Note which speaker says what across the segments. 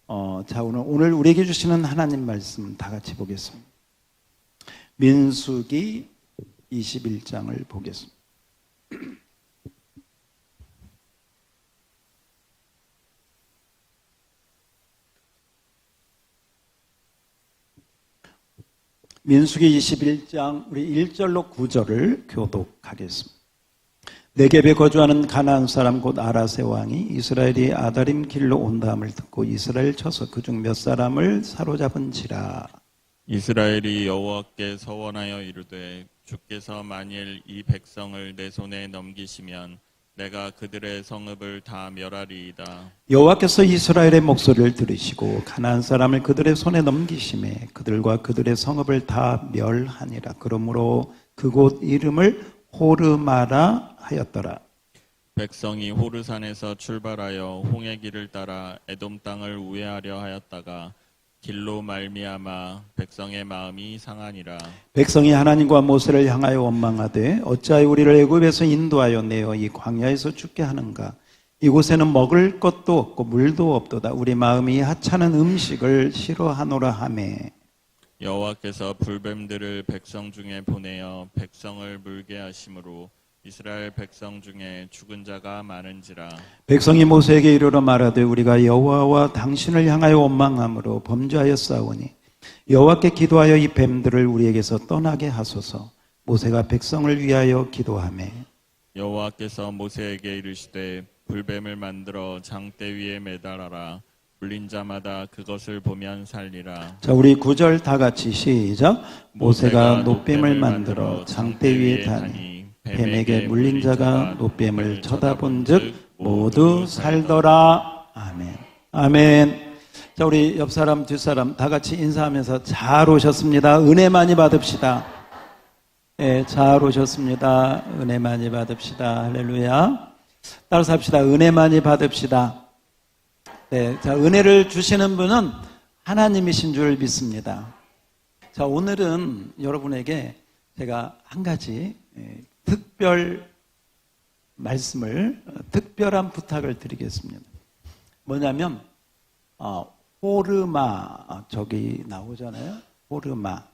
Speaker 1: 자, 오늘 우리에게 주시는 하나님 말씀 다 같이 보겠습니다. 민수기 21장을 보겠습니다. 민수기 21장 우리 1절로 9절을 교독하겠습니다. 네겝에 거주하는 가나안 사람 곧 아라세 왕이 이스라엘이 아다림 길로 온다함을 듣고 이스라엘 쳐서 그중 몇 사람을 사로잡은지라.
Speaker 2: 이스라엘이 여호와께 서원하여 이르되 주께서 만일 이 백성을 내 손에 넘기시면 내가 그들의 성읍을 다 멸하리이다.
Speaker 1: 여호와께서 이스라엘의 목소리를 들으시고 가나안 사람을 그들의 손에 넘기심에 그들과 그들의 성읍을 다 멸하니라. 그러므로 그곳 이름을 호르마라 하였더라.
Speaker 2: 백성이 호르산에서 출발하여 홍해 길을 따라 에돔 땅을 우회하려 하였다가 길로 말미암아 백성의 마음이 상하니라.
Speaker 1: 백성이 하나님과 모세를 향하여 원망하되 어찌하여 우리를 애굽에서 인도하여 내어 이 광야에서 죽게 하는가. 이곳에는 먹을 것도 없고 물도 없도다. 우리 마음이 하찮은 음식을 싫어하노라 하매.
Speaker 2: 여호와께서 불뱀들을 백성 중에 보내어 백성을 물게 하심으로 이스라엘 백성 중에 죽은 자가 많은지라.
Speaker 1: 백성이 모세에게 이르러 말하되 우리가 여호와와 당신을 향하여 원망함으로 범죄하였사오니 여호와께 기도하여 이 뱀들을 우리에게서 떠나게 하소서. 모세가 백성을 위하여 기도하매
Speaker 2: 여호와께서 모세에게 이르시되 불뱀을 만들어 장대 위에 매달아라. 물린 자마다 그것을 보면 살리라.
Speaker 1: 자, 우리 9절 다 같이 시작. 모세가 노뱀을 만들어 장대 위에 다니 뱀에게 물린 자가 노뱀을 쳐다본 즉 모두 살더라. 아멘. 아멘. 자, 우리 옆 사람 뒷 사람 다 같이 인사하면서 잘 오셨습니다. 은혜 많이 받읍시다. 네, 잘 오셨습니다. 은혜 많이 받읍시다. 할렐루야. 따라서 합시다. 은혜 많이 받읍시다. 네, 자, 은혜를 주시는 분은 하나님이신 줄 믿습니다. 자, 오늘은 여러분에게 제가 한 가지 특별 말씀을, 특별한 부탁을 드리겠습니다. 뭐냐면, 호르마, 저기 나오잖아요. 호르마.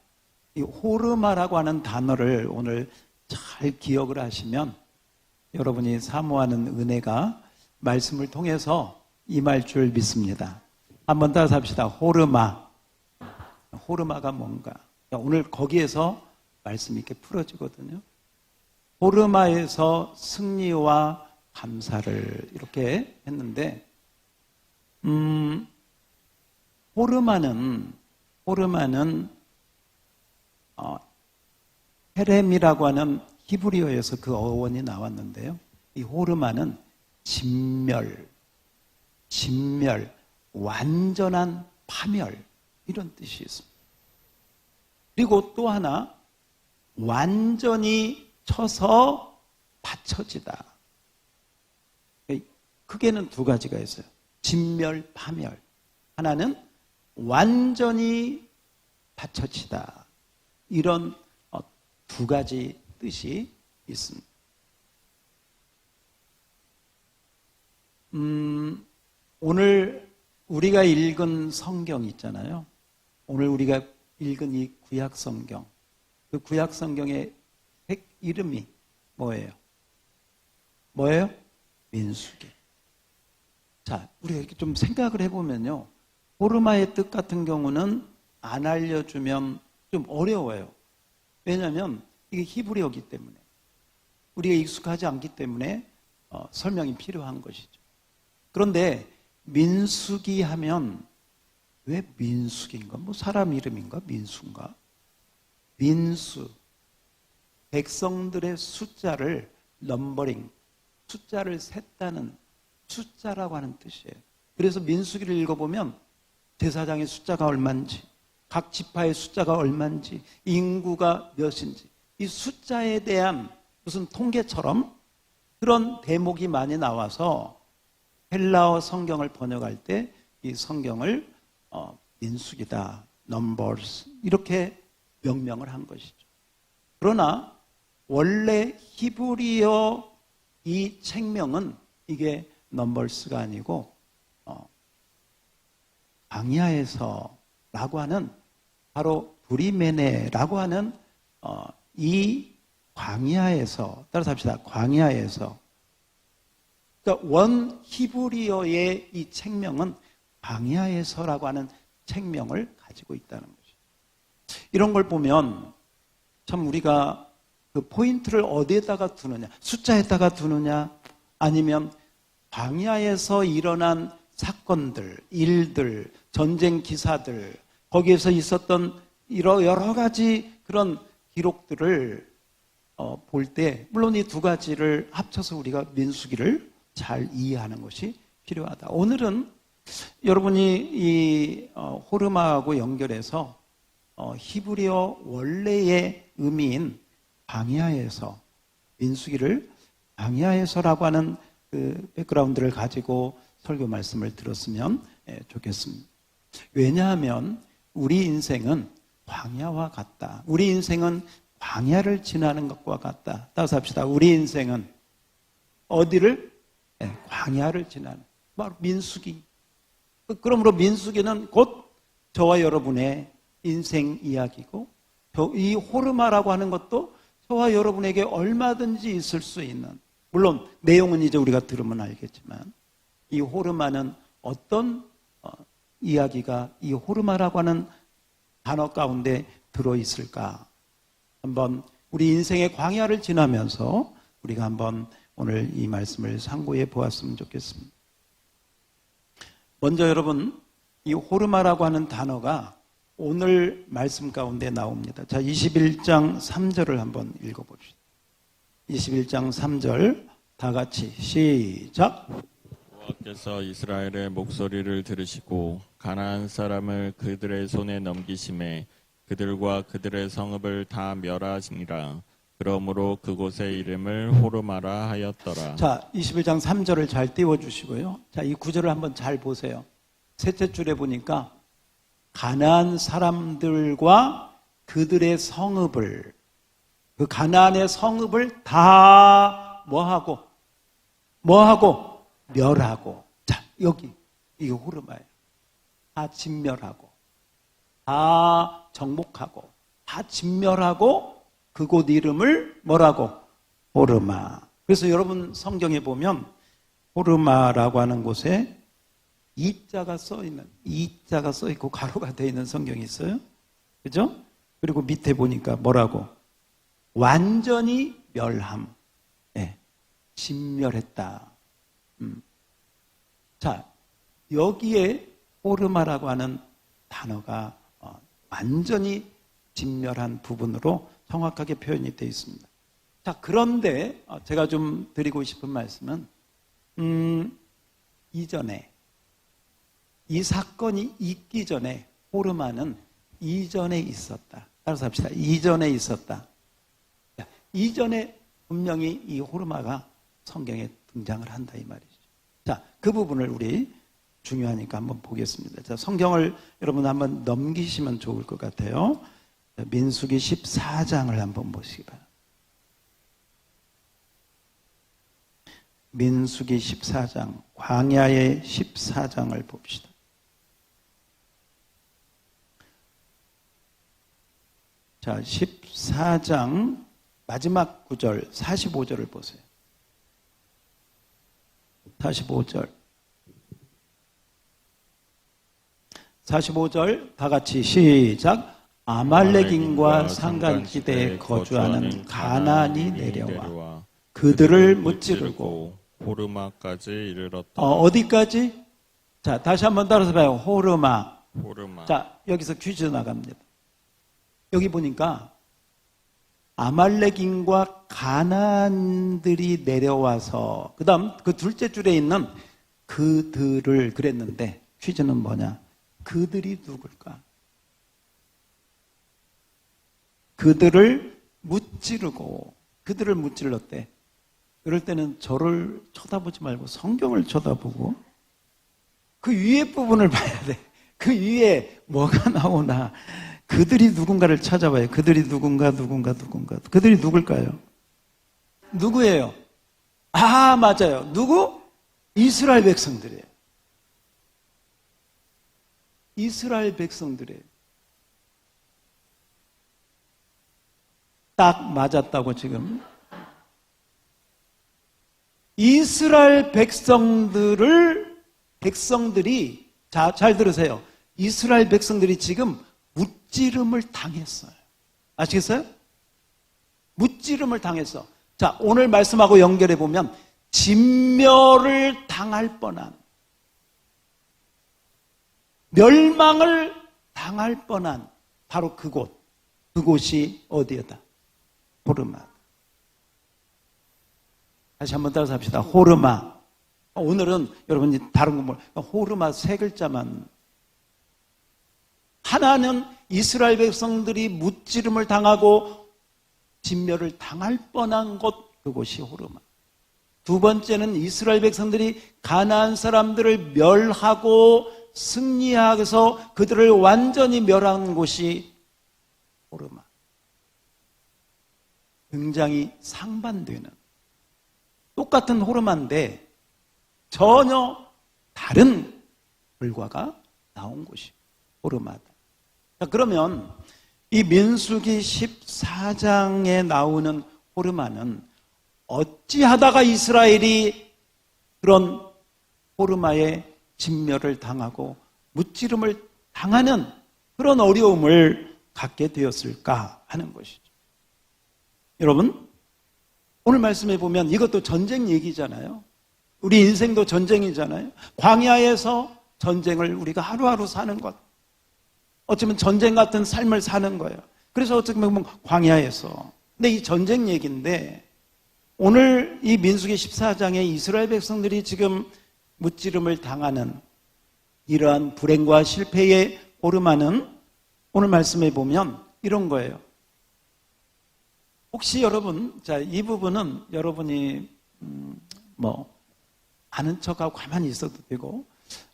Speaker 1: 이 호르마라고 하는 단어를 오늘 잘 기억을 하시면 여러분이 사모하는 은혜가 말씀을 통해서 임할 줄 믿습니다. 한번 따라서 합시다. 호르마. 호르마가 뭔가. 오늘 거기에서 말씀이 이렇게 풀어지거든요. 호르마에서 승리와 감사를 이렇게 했는데, 호르마는 헤렘이라고 하는 히브리어에서 그 어원이 나왔는데요. 이 호르마는 진멸, 완전한 파멸, 이런 뜻이 있습니다. 그리고 또 하나, 완전히 쳐서 받쳐지다. 크게는 두 가지가 있어요. 진멸, 파멸. 하나는 완전히 받쳐지다. 이런 두 가지 뜻이 있습니다. 오늘 우리가 읽은 성경 있잖아요. 오늘 우리가 읽은 이 구약 성경. 그 구약 성경의 이름이 뭐예요? 뭐예요? 민수기. 자, 우리가 이렇게 좀 생각을 해보면요. 호르마의 뜻 같은 경우는 안 알려주면 좀 어려워요. 왜냐하면 이게 히브리어이기 때문에. 우리가 익숙하지 않기 때문에 설명이 필요한 것이죠. 그런데 민수기 하면 왜 민수기인가? 뭐 사람 이름인가? 민수인가? 민수. 백성들의 숫자를 넘버링, 숫자를 셌다는 숫자라고 하는 뜻이에요. 그래서 민수기를 읽어보면 제사장의 숫자가 얼마인지, 각 지파의 숫자가 얼마인지, 인구가 몇인지, 이 숫자에 대한 무슨 통계처럼 그런 대목이 많이 나와서 헬라어 성경을 번역할 때 이 성경을 민수기다, 넘버스 이렇게 명명을 한 것이죠. 그러나 원래 히브리어 이 책명은 이게 넘버스가 아니고 광야에서라고 하는 바로 브리메네라고 하는 이 광야에서, 따라서 합시다. 광야에서. 그러니까 원 히브리어의 이 책명은 광야에서라고 하는 책명을 가지고 있다는 거죠. 이런 걸 보면 참 우리가 그 포인트를 어디에다가 두느냐, 숫자에다가 두느냐, 아니면 광야에서 일어난 사건들, 일들, 전쟁 기사들, 거기에서 있었던 여러 가지 그런 기록들을 볼 때, 물론 이 두 가지를 합쳐서 우리가 민수기를 잘 이해하는 것이 필요하다. 오늘은 여러분이 이 호르마하고 연결해서 히브리어 원래의 의미인 광야에서, 민수기를 광야에서라고 하는 그 백그라운드를 가지고 설교 말씀을 들었으면 좋겠습니다. 왜냐하면 우리 인생은 광야와 같다. 우리 인생은 광야를 지나는 것과 같다. 따라서 합시다. 우리 인생은 어디를? 광야를 지나는, 바로 민수기. 그러므로 민수기는 곧 저와 여러분의 인생 이야기고, 이 호르마라고 하는 것도 저와 여러분에게 얼마든지 있을 수 있는, 물론 내용은 이제 우리가 들으면 알겠지만, 이 호르마는 어떤 이야기가 이 호르마라고 하는 단어 가운데 들어있을까? 한번 우리 인생의 광야를 지나면서 우리가 한번 오늘 이 말씀을 상고해 보았으면 좋겠습니다. 먼저 여러분, 이 호르마라고 하는 단어가 오늘 말씀 가운데 나옵니다. 자, 21장 3절을 한번 읽어봅시다. 21장 3절 다 같이 시작.
Speaker 2: 여호와께서 이스라엘의 목소리를 들으시고 가나안 사람을 그들의 손에 넘기심에 그들과 그들의 성읍을 다 멸하시니라. 그러므로 그곳의 이름을 호르마라 하였더라.
Speaker 1: 자, 21장 3절을 잘 띄워주시고요. 자, 이 구절을 한번 잘 보세요. 셋째 줄에 보니까 가나안 사람들과 그들의 성읍을, 그 가나안의 성읍을 다 뭐하고 멸하고. 자, 여기 이게 호르마예요. 다 진멸하고, 다 정복하고, 다 진멸하고, 그곳 이름을 뭐라고? 호르마. 그래서 여러분 성경에 보면 호르마라고 하는 곳에 이자가 써 있고 가로가 되어 있는 성경이 있어요. 그죠? 그리고 밑에 보니까 뭐라고? 완전히 멸함. 진멸했다. 자, 여기에 호르마라고 하는 단어가 완전히 진멸한 부분으로 정확하게 표현이 되어 있습니다. 자, 그런데 제가 좀 드리고 싶은 말씀은 이전에, 이 사건이 있기 전에 호르마는 이전에 있었다. 따라서 합시다. 이전에 있었다. 이전에 분명히 이 호르마가 성경에 등장을 한다 이 말이죠. 자, 그 부분을 우리 중요하니까 한번 보겠습니다. 자, 성경을 여러분 한번 넘기시면 좋을 것 같아요. 민수기 14장을 한번 보시기 바랍니다. 민수기 14장, 광야의 14장을 봅시다. 자, 14장 마지막 구절 45절을 보세요. 45절 다 같이 시작. 아말렉인과 상간지대에 거주하는 가나안이 내려와 그들을 무찌르고
Speaker 2: 호르마까지 이르렀다.
Speaker 1: 어디까지? 자, 다시 한번 따라서 봐요. 호르마.
Speaker 2: 호르마.
Speaker 1: 자, 여기서 퀴즈 나갑니다. 여기 보니까 아말렉인과 가나안들이 내려와서, 그 다음 그 둘째 줄에 있는 그들을 그랬는데, 퀴즈는 뭐냐? 그들이 누굴까? 그들을 무찌르고, 그들을 무찔렀대. 그럴 때는 저를 쳐다보지 말고 성경을 쳐다보고 그 위에 부분을 봐야 돼. 그 위에 뭐가 나오나. 그들이 누군가를 찾아봐요. 그들이 누군가. 그들이 누굴까요? 누구예요? 아, 맞아요. 누구? 이스라엘 백성들이에요. 이스라엘 백성들이에요. 딱 맞았다고 지금. 이스라엘 백성들이 잘 들으세요. 이스라엘 백성들이 지금 무찌름을 당했어요. 아시겠어요? 무찌름을 당했어. 자, 오늘 말씀하고 연결해 보면 진멸을 당할 뻔한, 멸망을 당할 뻔한 바로 그곳이 어디였다? 호르마. 다시 한번 따라서 합시다. 호르마. 오늘은 여러분이 다른 거 호르마 세 글자만. 하나는 이스라엘 백성들이 무찌름을 당하고 진멸을 당할 뻔한 곳, 그곳이 호르마. 두 번째는 이스라엘 백성들이 가나안 사람들을 멸하고 승리하여서 그들을 완전히 멸한 곳이 호르마. 굉장히 상반되는, 똑같은 호르마인데 전혀 다른 결과가 나온 곳이 호르마다. 자, 그러면 이 민수기 14장에 나오는 호르마는 어찌하다가 이스라엘이 그런 호르마에 진멸을 당하고 무찌름을 당하는 그런 어려움을 갖게 되었을까 하는 것이죠. 여러분, 오늘 말씀해 보면 이것도 전쟁 얘기잖아요. 우리 인생도 전쟁이잖아요. 광야에서 전쟁을 우리가 하루하루 사는 것, 어쩌면 전쟁 같은 삶을 사는 거예요. 그래서 어떻게 보면 광야에서. 근데 이 전쟁 얘기인데 오늘 이 민수기 14장에 이스라엘 백성들이 지금 무찌름을 당하는 이러한 불행과 실패의 호르마는 오늘 말씀해 보면 이런 거예요. 혹시 여러분, 자, 이 부분은 여러분이 아는 척하고 가만히 있어도 되고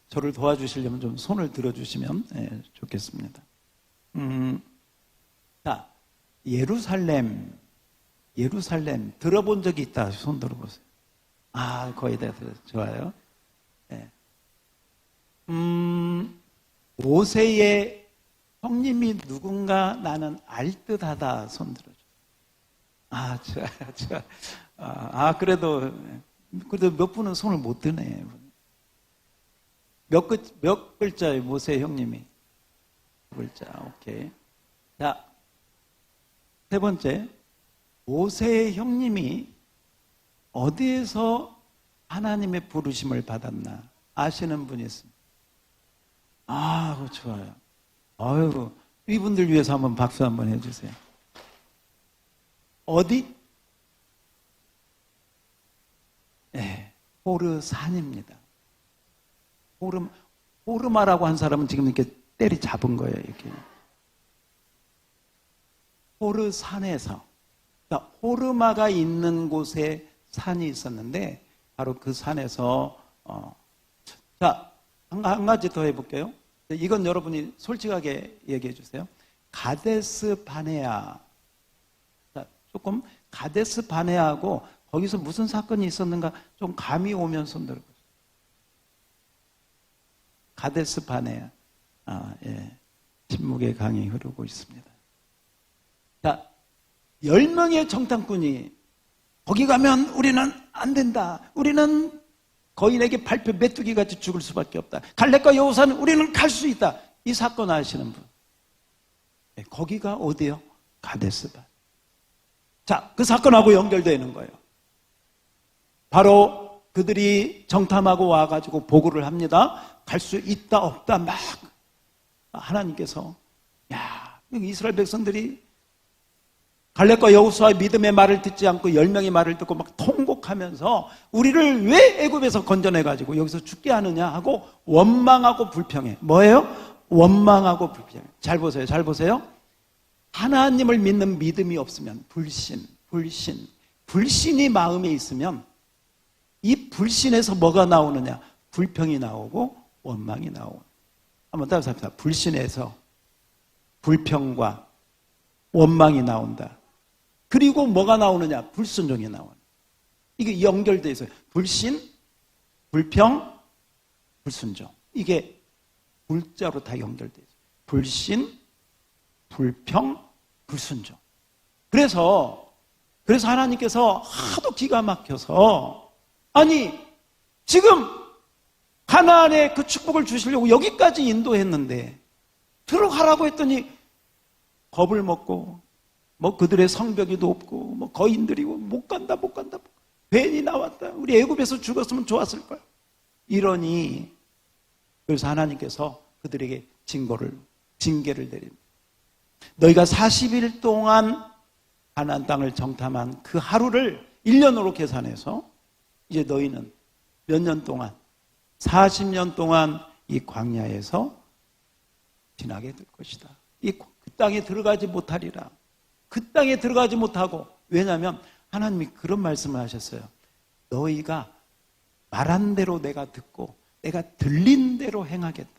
Speaker 1: 저를 도와주시려면 좀 손을 들어주시면 좋겠습니다. 자, 예루살렘 들어본 적이 있다. 손 들어보세요. 아, 거의 다 좋아요. 네. 모세의 형님이 누군가 나는 알 듯하다. 손 들어줘. 아, 좋아. 그래도 몇 분은 손을 못 드네. 몇 글자예요, 모세 형님이? 글자, 오케이. 자, 세 번째. 모세의 형님이 어디에서 하나님의 부르심을 받았나 아시는 분이 있습니다. 아, 좋아요. 아유, 이분들 위해서 한번 박수 한번 해주세요. 어디? 네, 호르산입니다. 호르마라고 한 사람은 지금 이렇게 때리 잡은 거예요. 이렇게. 호르산에서. 호르마가 있는 곳에 산이 있었는데 바로 그 산에서 자, 한 가지 더 해볼게요. 이건 여러분이 솔직하게 얘기해 주세요. 가데스 바네아. 자, 조금 가데스 바네아하고 거기서 무슨 사건이 있었는가 좀 감이 오면 손 들어보세요. 가데스 바네아. 예. 침묵의 강이 흐르고 있습니다. 자, 10명의 정탐꾼이 거기 가면 우리는 안 된다. 우리는 거인에게 발표 메뚜기 같이 죽을 수밖에 없다. 갈렙과 여호사는 우리는 갈 수 있다. 이 사건 아시는 분? 네, 거기가 어디요? 가데스바. 자, 그 사건하고 연결되는 거예요. 바로 그들이 정탐하고 와가지고 보고를 합니다. 갈 수 있다 없다 막 하나님께서 이스라엘 백성들이 갈렙과 여호수아의 믿음의 말을 듣지 않고 10명의 말을 듣고 막 통곡하면서 우리를 왜 애굽에서 건져내가지고 여기서 죽게 하느냐 하고 원망하고 불평해. 뭐예요? 원망하고 불평해. 잘 보세요. 하나님을 믿는 믿음이 없으면 불신이 마음에 있으면 이 불신에서 뭐가 나오느냐? 불평이 나오고 원망이 나오고. 한번 따라서 합시다. 불신에서 불평과 원망이 나온다. 그리고 뭐가 나오느냐? 불순종이 나오는. 이게 연결되어 있어요. 불신, 불평, 불순종. 이게 불자로 다 연결되죠. 불신, 불평, 불순종. 그래서 하나님께서 하도 기가 막혀서, 아니 지금 가나안의 그 축복을 주시려고 여기까지 인도했는데 들어가라고 했더니 겁을 먹고 뭐 그들의 성벽이 높고 뭐 거인들이고 못 간다. 괜히 나왔다. 우리 애굽에서 죽었으면 좋았을 거야. 이러니 그래서 하나님께서 그들에게 징계를 내립니다. 너희가 40일 동안 가나안 땅을 정탐한 그 하루를 1년으로 계산해서 이제 너희는 몇 년 동안 40년 동안 이 광야에서 지나게 될 것이다. 그 땅에 들어가지 못하리라. 그 땅에 들어가지 못하고, 왜냐하면 하나님이 그런 말씀을 하셨어요. 너희가 말한 대로 내가 듣고 내가 들린 대로 행하겠다.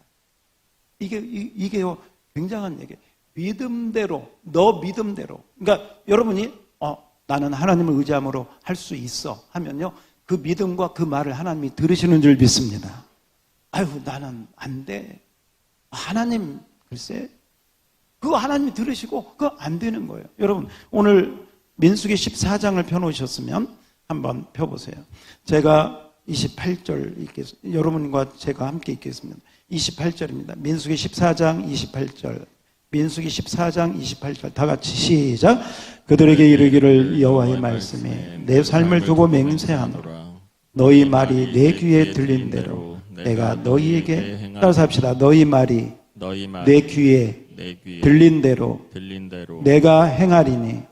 Speaker 1: 이게요 굉장한 얘기예요. 믿음대로, 너 믿음대로. 그러니까 여러분이 나는 하나님을 의지함으로 할 수 있어 하면요, 그 믿음과 그 말을 하나님이 들으시는 줄 믿습니다. 아유 나는 안 돼. 하나님 글쎄 그거 하나님이 들으시고 그거 안 되는 거예요. 여러분 오늘 민수기 14장을 펴놓으셨으면 한번 펴보세요. 제가 28절 읽겠습니다. 여러분과 제가 함께 읽겠습니다. 28절입니다. 민수기 14장 28절. 민수기 14장 28절 다 같이 시작. 그들에게 이르기를 여호와의 말씀에 내 삶을 두고 맹세하노라. 너희 말이 내 귀에 들린 대로 내가 너희에게, 따라서 합시다. 너희 말이 내 귀에 들린 대로 내가 행하리니.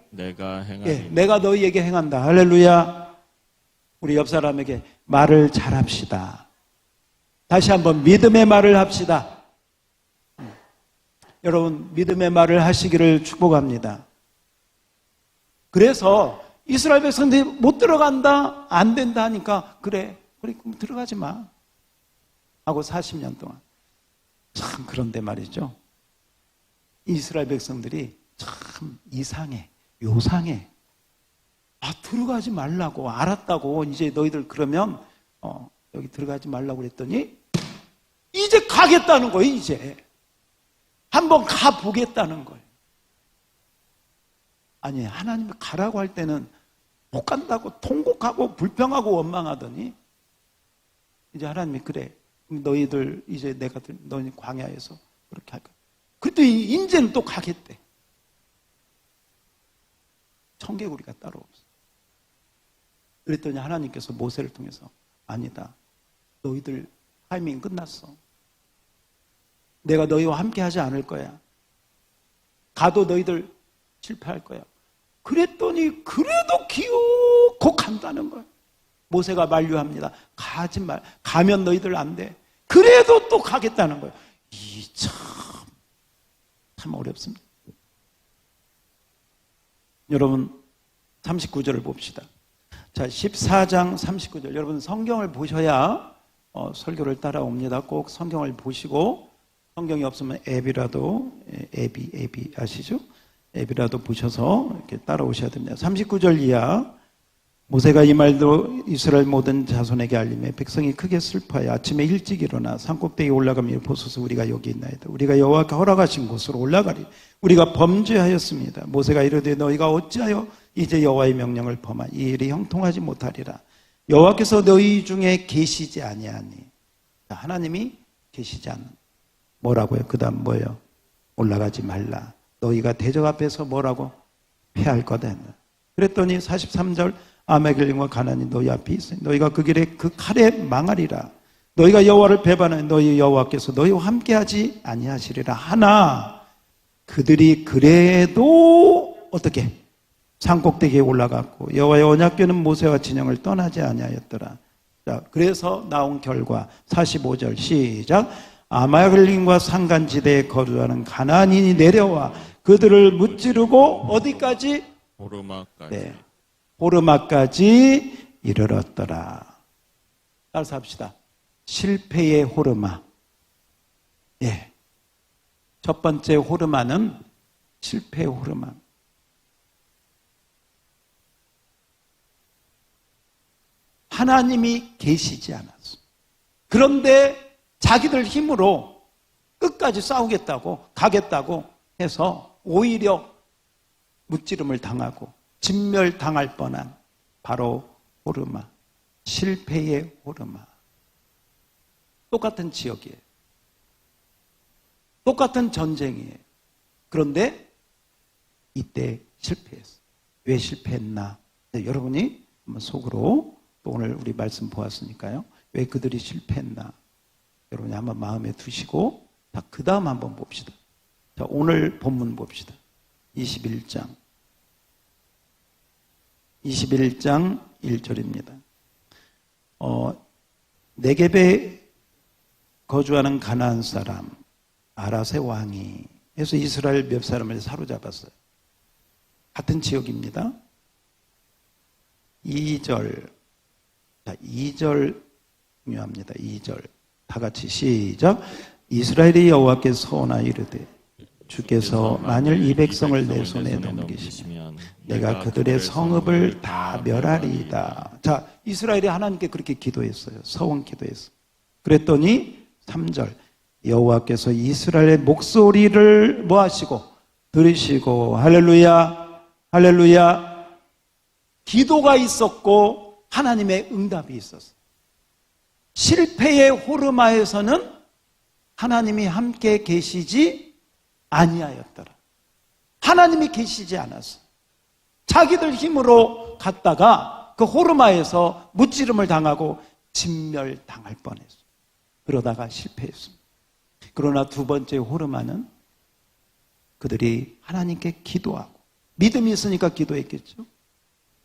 Speaker 1: 예, 내가 너희에게 행한다. 할렐루야. 우리 옆 사람에게 말을 잘합시다. 다시 한번 믿음의 말을 합시다. 여러분 믿음의 말을 하시기를 축복합니다. 그래서 이스라엘 백성들이 못 들어간다, 안 된다 하니까 그래 그럼 들어가지 마 하고 40년 동안. 참 그런데 말이죠, 이스라엘 백성들이 참 이상해, 요상해. 들어가지 말라고, 알았다고, 이제 너희들 그러면 여기 들어가지 말라고 그랬더니 이제 가겠다는 거예요. 이제 한번 가보겠다는 거예요. 아니 하나님이 가라고 할 때는 못 간다고 통곡하고 불평하고 원망하더니 이제 하나님이 그래 너희들 이제 내가 너희 광야에서 그렇게 할 거야. 그랬더니 이제는 또 가겠대. 청개구리가 따로 없어. 그랬더니 하나님께서 모세를 통해서 아니다, 너희들 타이밍 끝났어. 내가 너희와 함께 하지 않을 거야. 가도 너희들 실패할 거야. 그랬더니 그래도 기어코 간다는 거야. 모세가 만류합니다. 가지 말. 가면 너희들 안 돼. 그래도 또 가겠다는 거야. 참 어렵습니다. 여러분 39절을 봅시다. 자, 14장 39절. 여러분 성경을 보셔야 설교를 따라옵니다. 꼭 성경을 보시고, 성경이 없으면 앱이라도, 앱이 아시죠? 앱이라도 보셔서 이렇게 따라오셔야 됩니다. 39절 이하. 모세가 이 말도 이스라엘 모든 자손에게 알림해 백성이 크게 슬퍼하여 아침에 일찍 일어나 산꼭대기에 올라가며 보소서 우리가 여기 있나이다. 우리가 여호와께 허락하신 곳으로 올라가리. 우리가 범죄하였습니다. 모세가 이르되 너희가 어찌하여 이제 여호와의 명령을 범하니 이 일이 형통하지 못하리라. 여호와께서 너희 중에 계시지 아니하니. 하나님이 계시지 않는. 뭐라고요? 그 다음 뭐예요? 올라가지 말라. 너희가 대적 앞에서 뭐라고? 패할 거다. 그랬더니 43절 아말렉과 가나안이 너희 앞에 있으니 너희가 그 길에 그 칼에 망하리라. 너희가 여호와를 배반하니 너희 여호와께서 너희와 함께하지 아니하시리라. 하나 그들이 그래도 어떻게? 산꼭대기에 올라갔고 여호와의 언약궤는 모세와 진영을 떠나지 아니하였더라. 자, 그래서 나온 결과 45절 시작. 아말렉과 산간지대에 거주하는 가나안인이 내려와 그들을 무찌르고 어디까지?
Speaker 2: 호르마까지.
Speaker 1: 네, 호르마까지 이르렀더라. 따라서 합시다. 실패의 호르마. 예. 첫 번째 호르마는 실패의 호르마. 하나님이 계시지 않았어. 그런데 자기들 힘으로 끝까지 싸우겠다고 가겠다고 해서 오히려 무찌름을 당하고 진멸당할 뻔한 바로 호르마, 실패의 호르마. 똑같은 지역이에요. 똑같은 전쟁이에요. 그런데 이때 실패했어요. 왜 실패했나? 네, 여러분이 한번 속으로 또 오늘 우리 말씀 보았으니까요. 왜 그들이 실패했나? 여러분이 한번 마음에 두시고 자, 그 다음 한번 봅시다. 자, 오늘 본문 봅시다. 21장 1절입니다. 네겝에 거주하는 가나안 사람 아랏의 왕이 해서 이스라엘 몇 사람을 사로잡았어요. 같은 지역입니다. 2절. 자, 2절 중요합니다. 2절. 다 같이 시작. 이스라엘이 여호와께 서원하여 이르되 주께서 만일 이 백성을 내 손에 넘기시면 내가 그들의 성읍을 다 멸하리이다. 자, 이스라엘이 하나님께 그렇게 기도했어요. 서원 기도했어요. 그랬더니 3절. 여호와께서 이스라엘의 목소리를 뭐 하시고 들으시고 할렐루야 할렐루야. 기도가 있었고 하나님의 응답이 있었어요. 실패의 호르마에서는 하나님이 함께 계시지 아니하였더라. 하나님이 계시지 않았어. 자기들 힘으로 갔다가 그 호르마에서 무찌름을 당하고 진멸당할 뻔했어. 그러다가 실패했습니다. 그러나 두 번째 호르마는 그들이 하나님께 기도하고 믿음이 있으니까 기도했겠죠.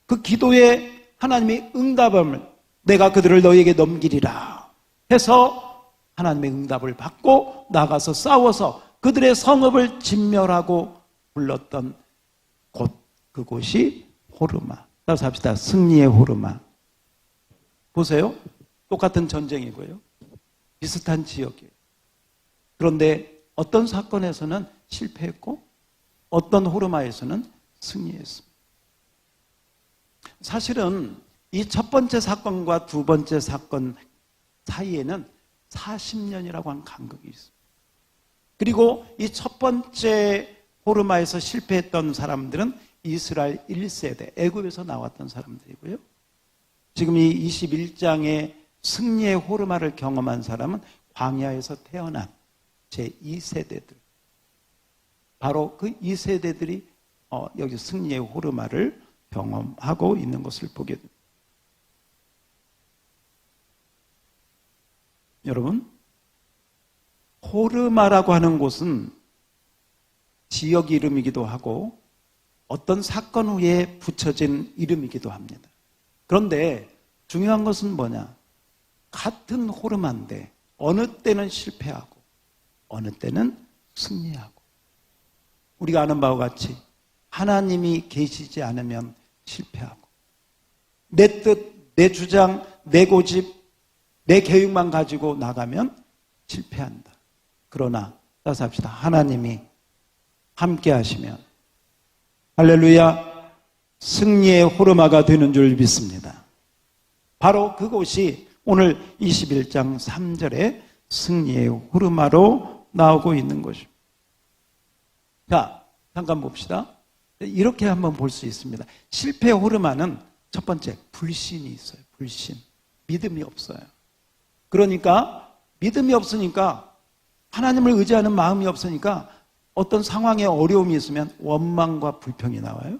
Speaker 1: 그 기도에 하나님이 응답함을 내가 그들을 너희에게 넘기리라 해서 하나님의 응답을 받고 나가서 싸워서 그들의 성읍을 진멸하고 불렀던 그곳이 호르마. 따라서 합시다. 승리의 호르마. 보세요. 똑같은 전쟁이고요. 비슷한 지역이에요. 그런데 어떤 사건에서는 실패했고 어떤 호르마에서는 승리했습니다. 사실은 이 첫 번째 사건과 두 번째 사건 사이에는 40년이라고 하는 간격이 있습니다. 그리고 이 첫 번째 호르마에서 실패했던 사람들은 이스라엘 1세대, 애굽에서 나왔던 사람들이고요. 지금 이 21장의 승리의 호르마를 경험한 사람은 광야에서 태어난 제2세대들. 바로 그 2세대들이 여기 승리의 호르마를 경험하고 있는 것을 보게 됩니다. 여러분, 호르마라고 하는 곳은 지역 이름이기도 하고 어떤 사건 후에 붙여진 이름이기도 합니다. 그런데 중요한 것은 뭐냐? 같은 호르마인데 어느 때는 실패하고 어느 때는 승리하고 우리가 아는 바와 같이 하나님이 계시지 않으면 실패하고 내 뜻, 내 주장, 내 고집, 내 계획만 가지고 나가면 실패한다. 그러나 따라서 합시다. 하나님이 함께 하시면 할렐루야 승리의 호르마가 되는 줄 믿습니다. 바로 그곳이 오늘 21장 3절에 승리의 호르마로 나오고 있는 것입니다. 자, 잠깐 봅시다. 이렇게 한번 볼 수 있습니다. 실패의 호르마는 첫 번째 불신이 있어요. 불신. 믿음이 없어요. 그러니까 믿음이 없으니까 하나님을 의지하는 마음이 없으니까 어떤 상황에 어려움이 있으면 원망과 불평이 나와요.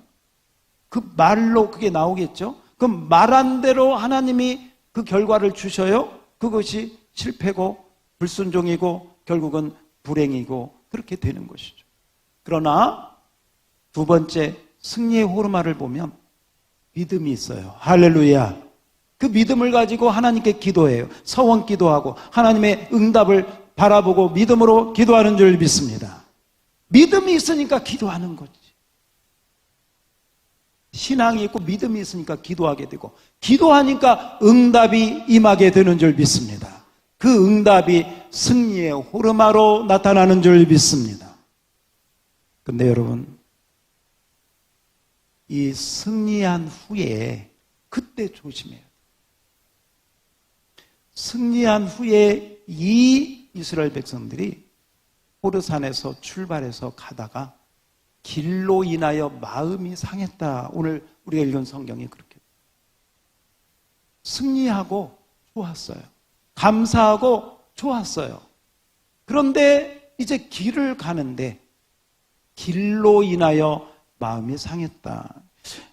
Speaker 1: 그 말로 그게 나오겠죠. 그럼 말한 대로 하나님이 그 결과를 주셔요. 그것이 실패고 불순종이고 결국은 불행이고 그렇게 되는 것이죠. 그러나 두 번째 승리의 호르마를 보면 믿음이 있어요. 할렐루야. 그 믿음을 가지고 하나님께 기도해요. 서원 기도하고 하나님의 응답을 바라보고 믿음으로 기도하는 줄 믿습니다. 믿음이 있으니까 기도하는 거지. 신앙이 있고 믿음이 있으니까 기도하게 되고 기도하니까 응답이 임하게 되는 줄 믿습니다. 그 응답이 승리의 호르마로 나타나는 줄 믿습니다. 근데 여러분, 이 승리한 후에 그때 조심해요. 승리한 후에 이 이스라엘 백성들이 호르산에서 출발해서 가다가 길로 인하여 마음이 상했다. 오늘 우리가 읽은 성경이 그렇게 승리하고 좋았어요. 감사하고 좋았어요. 그런데 이제 길을 가는데 길로 인하여 마음이 상했다.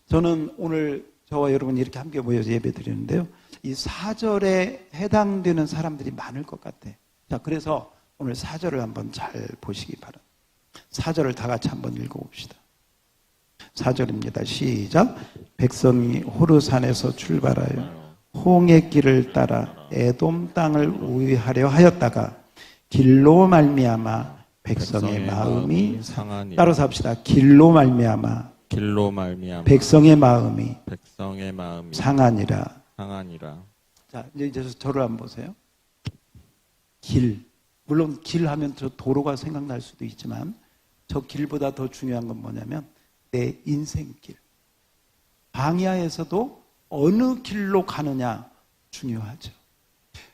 Speaker 1: 저는 오늘 저와 여러분이 이렇게 함께 모여서 예배 드리는데요, 이 4절에 해당되는 사람들이 많을 것 같아요. 자, 그래서 오늘 4절을 한번 잘 보시기 바랍니다. 4절을 다 같이 한번 읽어봅시다. 4절입니다. 시작. 백성이 호르산에서 출발하여 홍해 길을 따라 에돔 땅을 우회하려 하였다가 길로 말미암아 백성의 마음이
Speaker 2: 상하니라.
Speaker 1: 따라서 합시다. 길로 말미암아 백성의 마음이 상하니라. 자, 이제 저를 한번 보세요. 길. 물론 길 하면 저 도로가 생각날 수도 있지만 저 길보다 더 중요한 건 뭐냐면 내 인생길. 광야에서도 어느 길로 가느냐 중요하죠.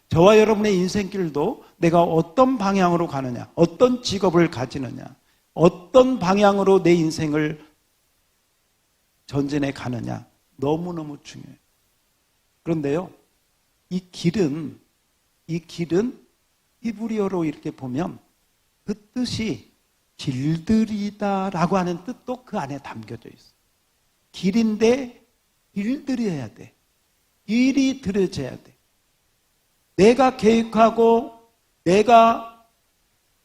Speaker 1: 저와 여러분의 인생길도 내가 어떤 방향으로 가느냐, 어떤 직업을 가지느냐, 어떤 방향으로 내 인생을 전진해 가느냐 너무너무 중요해요. 그런데요, 이 길은 히브리어로 이렇게 보면 그 뜻이 길들이다라고 하는 뜻도 그 안에 담겨져 있어요. 길인데 길들여야 돼. 길이 들여져야 돼. 내가 계획하고 내가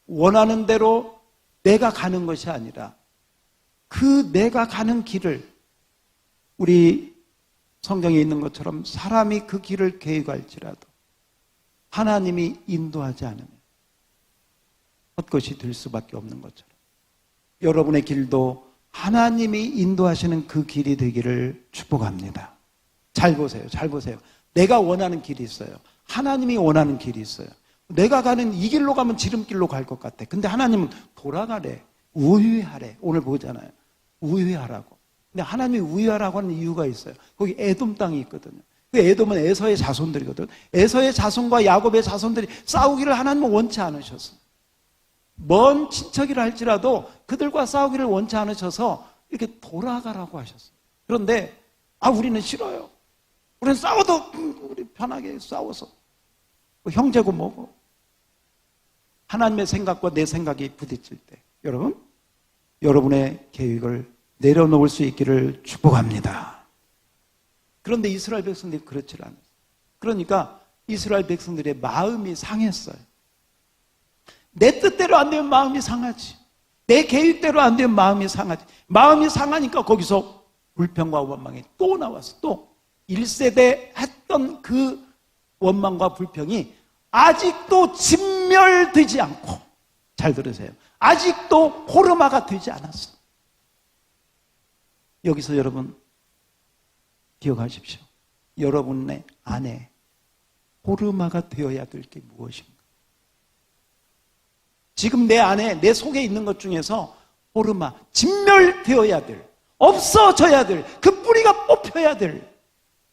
Speaker 1: 원하는 대로 내가 가는 것이 아니라 그 내가 가는 길을, 우리 성경에 있는 것처럼 사람이 그 길을 계획할지라도 하나님이 인도하지 않으면 헛것이 될 수밖에 없는 것처럼 여러분의 길도 하나님이 인도하시는 그 길이 되기를 축복합니다. 잘 보세요. 잘 보세요. 내가 원하는 길이 있어요. 하나님이 원하는 길이 있어요. 내가 가는 이 길로 가면 지름길로 갈 것 같아. 근데 하나님은 돌아가래. 우회하래. 오늘 보잖아요. 우회하라고. 근데 하나님이 우회하라고 하는 이유가 있어요. 거기 에돔 땅이 있거든요. 그 에돔은 에서의 자손들이거든. 에서의 자손과 야곱의 자손들이 싸우기를 하나님은 원치 않으셨어요. 먼 친척이라 할지라도 그들과 싸우기를 원치 않으셔서 이렇게 돌아가라고 하셨어요. 그런데 우리는 싫어요. 우리는 싸워도 우리 편하게 싸워서 형제고 뭐고. 하나님의 생각과 내 생각이 부딪힐 때 여러분, 여러분의 계획을 내려놓을 수 있기를 축복합니다. 그런데 이스라엘 백성들이 그렇지 않았어요. 그러니까 이스라엘 백성들의 마음이 상했어요. 내 뜻대로 안 되면 마음이 상하지. 내 계획대로 안 되면 마음이 상하지. 마음이 상하니까 거기서 불평과 원망이 또 나왔어. 또 1세대 했던 그 원망과 불평이 아직도 진멸되지 않고, 잘 들으세요, 아직도 호르마가 되지 않았어. 여기서 여러분 기억하십시오. 여러분의 안에 호르마가 되어야 될 게 무엇인가? 지금 내 안에, 내 속에 있는 것 중에서 호르마, 진멸되어야 될, 없어져야 될, 그 뿌리가 뽑혀야 될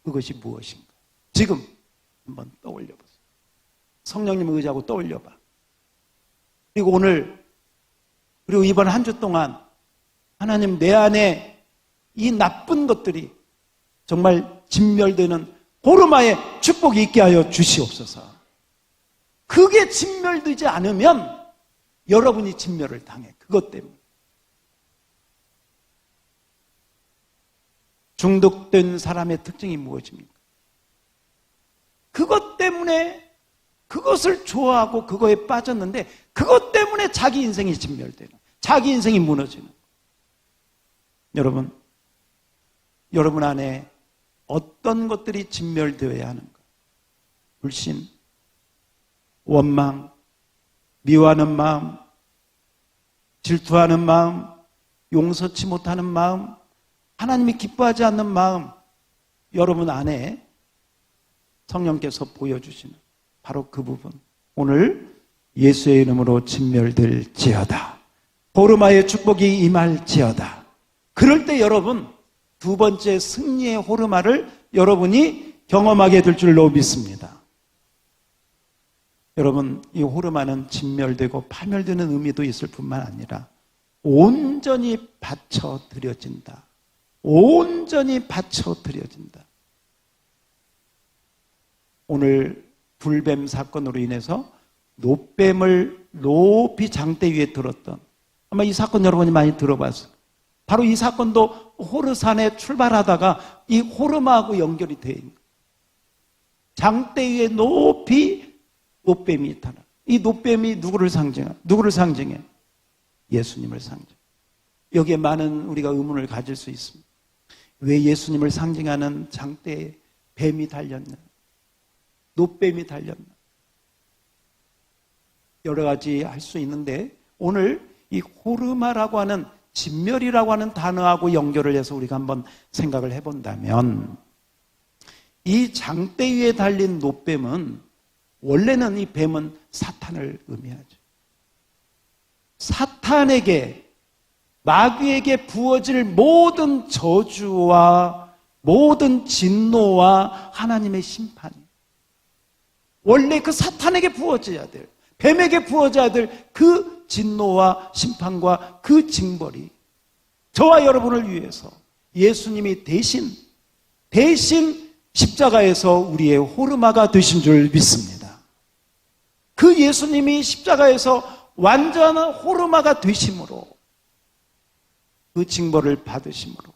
Speaker 1: 그것이 무엇인가? 지금 한번 떠올려보세요. 성령님을 의지하고 떠올려봐. 그리고 오늘, 그리고 이번 한 주 동안 하나님, 내 안에 이 나쁜 것들이 정말 진멸되는 호르마의 축복이 있게 하여 주시옵소서. 그게 진멸되지 않으면 여러분이 진멸을 당해. 그것 때문에. 중독된 사람의 특징이 무엇입니까? 그것 때문에, 그것을 좋아하고 그거에 빠졌는데 그것 때문에 자기 인생이 진멸되는, 자기 인생이 무너지는. 여러분 안에 어떤 것들이 진멸되어야 하는가? 불신, 원망, 미워하는 마음, 질투하는 마음, 용서치 못하는 마음, 하나님이 기뻐하지 않는 마음, 여러분 안에 성령께서 보여주시는 바로 그 부분, 오늘 예수의 이름으로 진멸될지어다. 호르마의 축복이 임할지어다. 그럴 때 여러분, 두 번째 승리의 호르마를 여러분이 경험하게 될 줄로 믿습니다. 여러분, 이 호르마는 진멸되고 파멸되는 의미도 있을 뿐만 아니라 온전히 바쳐 드려진다. 온전히 바쳐 드려진다. 오늘 불뱀 사건으로 인해서 노뱀을 높이 장대 위에 들었던, 아마 이 사건 여러분이 많이 들어봤어요. 바로 이 사건도 호르산에 출발하다가 이 호르마하고 연결이 되어 있는 거예요. 장대 위에 높이 노뱀이 있다는. 이 노뱀이 누구를 상징해? 예수님을 상징해. 여기에 많은 우리가 의문을 가질 수 있습니다. 왜 예수님을 상징하는 장대에 뱀이 달렸나? 노뱀이 달렸나? 여러 가지 할 수 있는데 오늘 이 호르마라고 하는 진멸이라고 하는 단어하고 연결을 해서 우리가 한번 생각을 해본다면 이 장대 위에 달린 노뱀은 원래는 이 뱀은 사탄을 의미하죠. 사탄에게 마귀에게 부어질 모든 저주와 모든 진노와 하나님의 심판이 원래 그 사탄에게 부어져야 될 뱀에게 부어져야 될 그 진노와 심판과 그 징벌이 저와 여러분을 위해서 예수님이 대신 십자가에서 우리의 호르마가 되신 줄 믿습니다. 그 예수님이 십자가에서 완전한 호르마가 되심으로 그 징벌을 받으심으로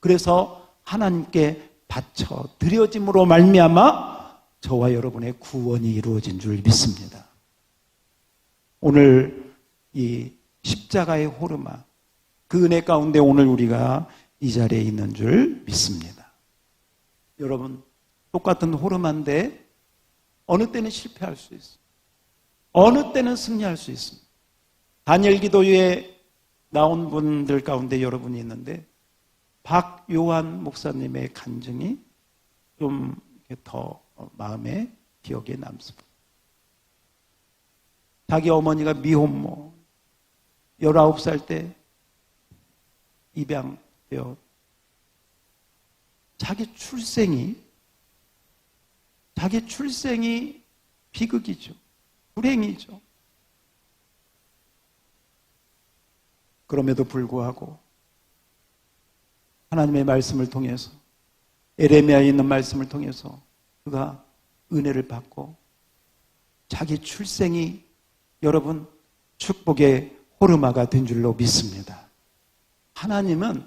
Speaker 1: 그래서 하나님께 바쳐 드려짐으로 말미암아 저와 여러분의 구원이 이루어진 줄 믿습니다. 오늘 이 십자가의 호르마 그 은혜 가운데 오늘 우리가 이 자리에 있는 줄 믿습니다. 여러분 똑같은 호르마인데 어느 때는 실패할 수 있습니다. 어느 때는 승리할 수 있습니다. 다니엘 기도에 나온 분들 가운데 여러분이 있는데 박요한 목사님의 간증이 좀 더 마음에 기억에 남습니다. 자기 어머니가 미혼모 19살 때 입양되어 자기 출생이 비극이죠. 불행이죠. 그럼에도 불구하고 하나님의 말씀을 통해서 에레미야에 있는 말씀을 통해서 그가 은혜를 받고 자기 출생이 여러분 축복의 호르마가 된 줄로 믿습니다. 하나님은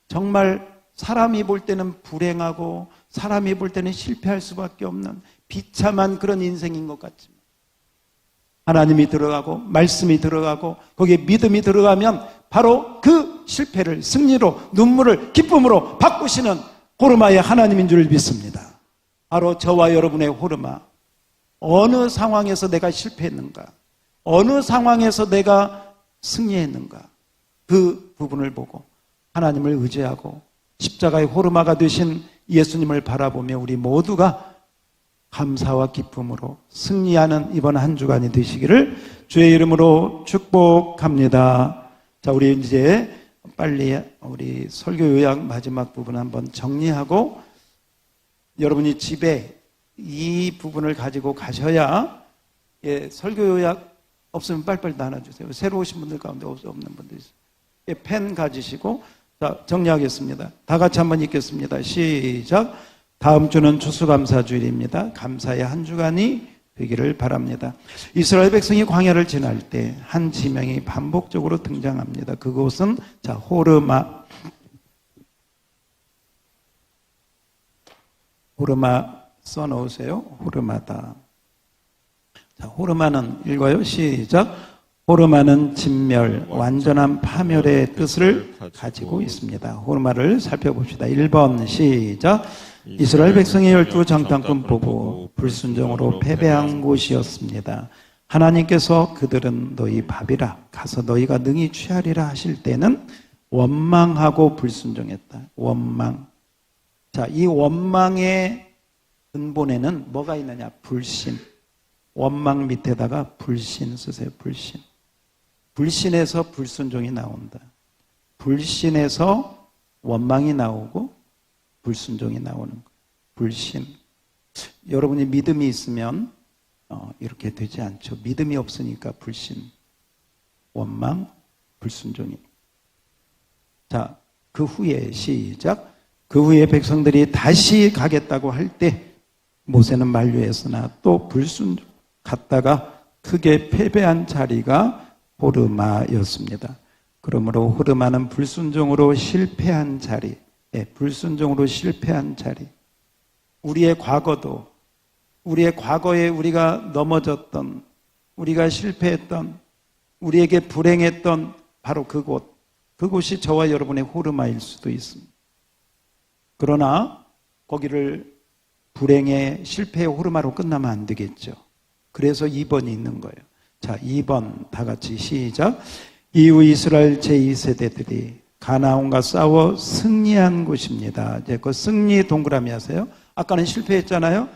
Speaker 1: 정말 사람이 볼 때는 불행하고 사람이 볼 때는 실패할 수밖에 없는 비참한 그런 인생인 것 같지만 하나님이 들어가고 말씀이 들어가고 거기에 믿음이 들어가면 바로 그 실패를 승리로 눈물을 기쁨으로 바꾸시는 호르마의 하나님인 줄 믿습니다. 바로 저와 여러분의 호르마. 어느 상황에서 내가 실패했는가? 어느 상황에서 내가 승리했는가? 그 부분을 보고 하나님을 의지하고 십자가의 호르마가 되신 예수님을 바라보며 우리 모두가 감사와 기쁨으로 승리하는 이번 한 주간이 되시기를 주의 이름으로 축복합니다. 자, 우리 이제 빨리 우리 설교 요약 마지막 부분 한번 정리하고 여러분이 집에 이 부분을 가지고 가셔야 설교 요약 없으면 빨리빨리 나눠주세요. 새로 오신 분들 가운데 없는 분들 있어요. 펜 가지시고 자, 정리하겠습니다. 다 같이 한번 읽겠습니다. 시작. 다음 주는 추수감사주일입니다. 감사의 한 주간이 되기를 바랍니다. 이스라엘 백성이 광야를 지날 때 한 지명이 반복적으로 등장합니다. 그곳은 자 호르마 써놓으세요. 호르마다. 자, 호르마는 읽어요. 시작. 호르마는 진멸, 완전한 파멸의 뜻을 가지고 있습니다. 호르마를 살펴봅시다. 1번 시작. 이스라엘 백성의 12 장단꾼 보고 불순종으로 패배한 곳이었습니다. 하나님께서 그들은 너희 밥이라 가서 너희가 능히 취하리라 하실 때는 원망하고 불순종했다. 원망. 자, 이 원망의 근본에는 뭐가 있느냐? 불신. 원망 밑에다가 불신 쓰세요. 불신. 불신에서 불순종이 나온다. 불신에서 원망이 나오고 불순종이 나오는 거예요. 불신. 여러분이 믿음이 있으면 이렇게 되지 않죠. 믿음이 없으니까 불신, 원망, 불순종이. 자, 그 후에 시작. 그 후에 백성들이 다시 가겠다고 할 때 모세는 만류했으나 또 불순종 갔다가 크게 패배한 자리가 호르마였습니다. 그러므로 호르마는 불순종으로 실패한 자리, 불순종으로 실패한 자리. 우리의 과거도, 우리의 과거에 우리가 넘어졌던, 우리가 실패했던, 우리에게 불행했던 바로 그곳이 저와 여러분의 호르마일 수도 있습니다. 그러나 거기를 불행의 실패의 호르마로 끝나면 안 되겠죠. 그래서 2번이 있는 거예요. 자, 2번 다 같이 시작. 이후 이스라엘 제2세대들이 가나온과 싸워 승리한 곳입니다. 이제 그 승리 동그라미 하세요. 아까는 실패했잖아요.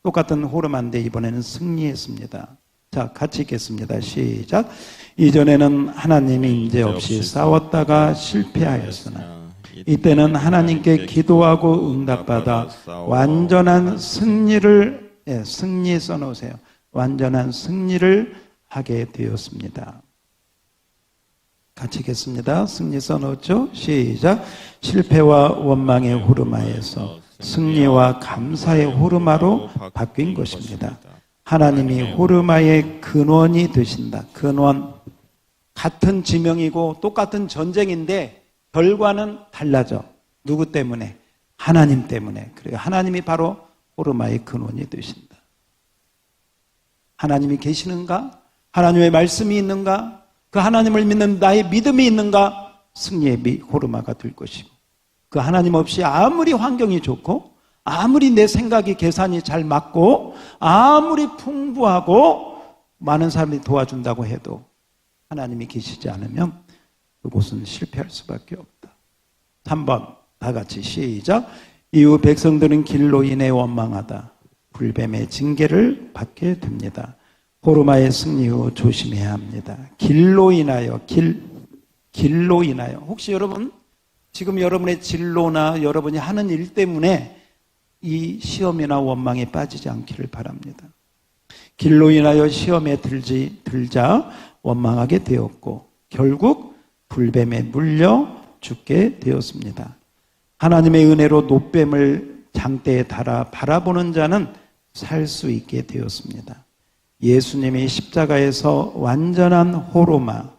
Speaker 1: 똑같은 호르마인데 이번에는 승리했습니다. 자, 같이 읽겠습니다. 시작. 이전에는 하나님이 인재 없이 싸웠다가 실패하였으나 이때는 하나님께 기도하고 응답받아 완전한 승리를, 승리 써놓으세요. 완전한 승리를 하게 되었습니다. 같이 읽겠습니다. 승리 써놓죠? 시작. 실패와 원망의 호르마에서 승리와 감사의 호르마로 바뀐 것입니다. 하나님이 호르마의 근원이 되신다. 근원. 같은 지명이고 똑같은 전쟁인데 결과는 달라져. 누구 때문에? 하나님 때문에. 그래요. 하나님이 바로 호르마의 근원이 되신다. 하나님이 계시는가? 하나님의 말씀이 있는가? 그 하나님을 믿는 나의 믿음이 있는가? 승리의 호르마가 될 것이고, 그 하나님 없이 아무리 환경이 좋고 아무리 내 생각이 계산이 잘 맞고 아무리 풍부하고 많은 사람이 도와준다고 해도 하나님이 계시지 않으면 그곳은 실패할 수밖에 없다. 3번 다 같이 시작. 이후 백성들은 길로 인해 원망하다 불뱀의 징계를 받게 됩니다. 호르마의 승리 후 조심해야 합니다. 길로 인하여, 길로 인하여. 혹시 여러분 지금 여러분의 진로나 여러분이 하는 일 때문에 이 시험이나 원망에 빠지지 않기를 바랍니다. 길로 인하여 시험에 들자 원망하게 되었고 결국 불뱀에 물려 죽게 되었습니다. 하나님의 은혜로 노뱀을 장대에 달아 바라보는 자는 살 수 있게 되었습니다. 예수님이 십자가에서 완전한 호르마,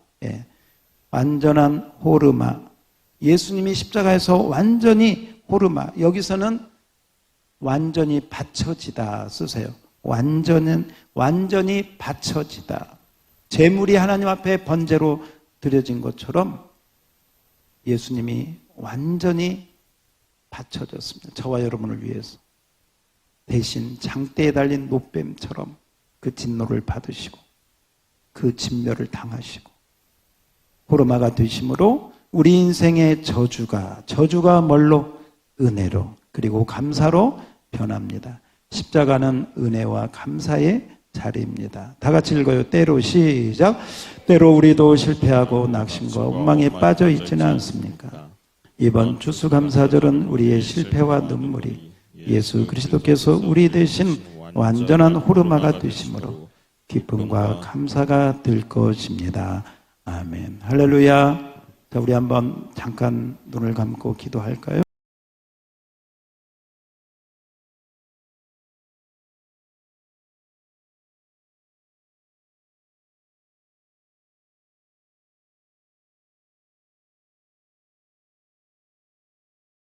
Speaker 1: 완전한 호르마. 예수님이 십자가에서 완전히 호르마. 여기서는 완전히 받쳐지다 쓰세요. 완전히 받쳐지다. 제물이 하나님 앞에 번제로 드려진 것처럼 예수님이 완전히 바쳐졌습니다. 저와 여러분을 위해서. 대신 장대에 달린 노뱀처럼 그 진노를 받으시고 그 진멸을 당하시고 호르마가 되심으로 우리 인생의 저주가 뭘로? 은혜로 그리고 감사로 변합니다. 십자가는 은혜와 감사의 자리입니다. 다 같이 읽어요. 때로 시작. 때로 우리도 실패하고 낙심과 원망에 빠져 있지는 않습니까? 이번 추수감사절은 우리의 실패와 눈물이 예수 그리스도께서 우리 대신 완전한 호르마가 되심으로 기쁨과 감사가 될 것입니다. 아멘. 할렐루야. 자, 우리 한번 잠깐 눈을 감고 기도할까요?